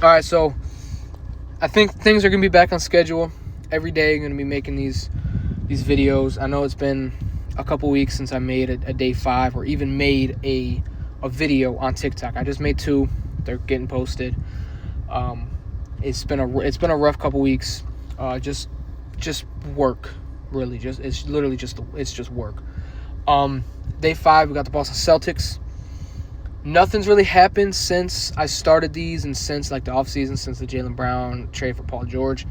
All right, so I think things are going to be back on schedule. Every day I'm going to be making these videos. I know it's been a couple weeks since I made a day 5 or even made a video on TikTok. I just made 2. They're getting posted. It's been a rough couple weeks. Just work, really. It's literally just work. Day 5, we got the Boston Celtics. Nothing's really happened since I started these and since like the offseason, since the Jaylen Brown trade for Paul George.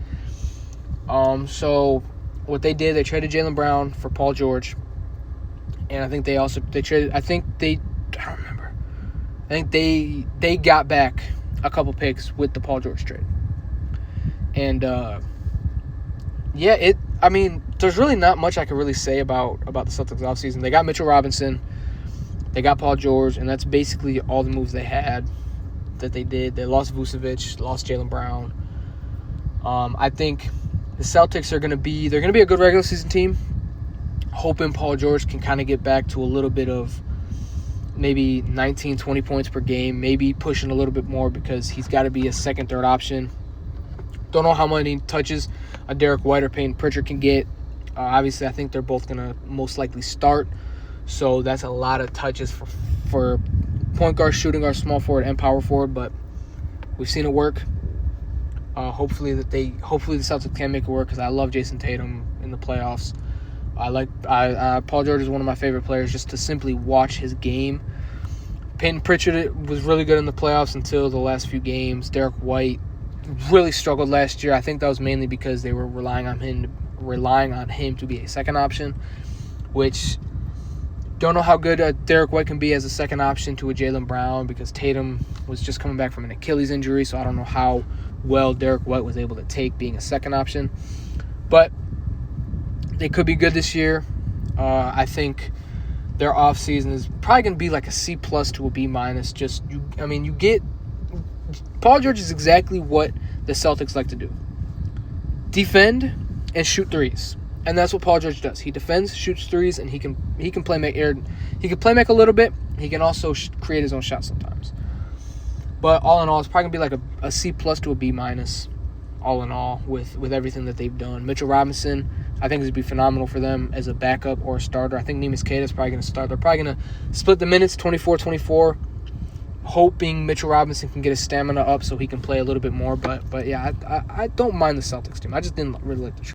So what they did, they traded Jaylen Brown for Paul George, and I think they traded. I don't remember. I think they got back a couple picks with the Paul George trade, and there's really not much I can really say about the Celtics offseason. They got Mitchell Robinson. They got Paul George, and that's basically all the moves they had that they did. They lost Vucevic, lost Jaylen Brown. I think the Celtics they're going to be a good regular season team. Hoping Paul George can kind of get back to a little bit of maybe 19, 20 points per game, maybe pushing a little bit more because he's got to be a second, third option. Don't know how many touches a Derek White or Peyton Pritchard can get. Obviously, I think they're both going to most likely start. So that's a lot of touches for point guard, shooting guard, small forward, and power forward. But we've seen it work. Hopefully the Celtics can make it work because I love Jason Tatum in the playoffs. Paul George is one of my favorite players just to simply watch his game. Peyton Pritchard was really good in the playoffs until the last few games. Derek White really struggled last year. I think that was mainly because they were relying on him to be a second option, which don't know how good Derek White can be as a second option to a Jaylen Brown because Tatum was just coming back from an Achilles injury, so I don't know how well Derek White was able to take being a second option. But they could be good this year. I think their offseason is probably going to be like a C+ to a B-. You get Paul George is exactly what the Celtics like to do. Defend and shoot threes. And that's what Paul George does. He defends, shoots threes, and he can play make a little bit. He can also create his own shots sometimes. But all in all, it's probably gonna be like a C+ to a B-. All in all, with everything that they've done. Mitchell Robinson, I think, is gonna be phenomenal for them as a backup or a starter. I think Neemias Queta is probably gonna start. They're probably gonna split the minutes 24-24, hoping Mitchell Robinson can get his stamina up so he can play a little bit more. But yeah, I don't mind the Celtics team. I just didn't really like the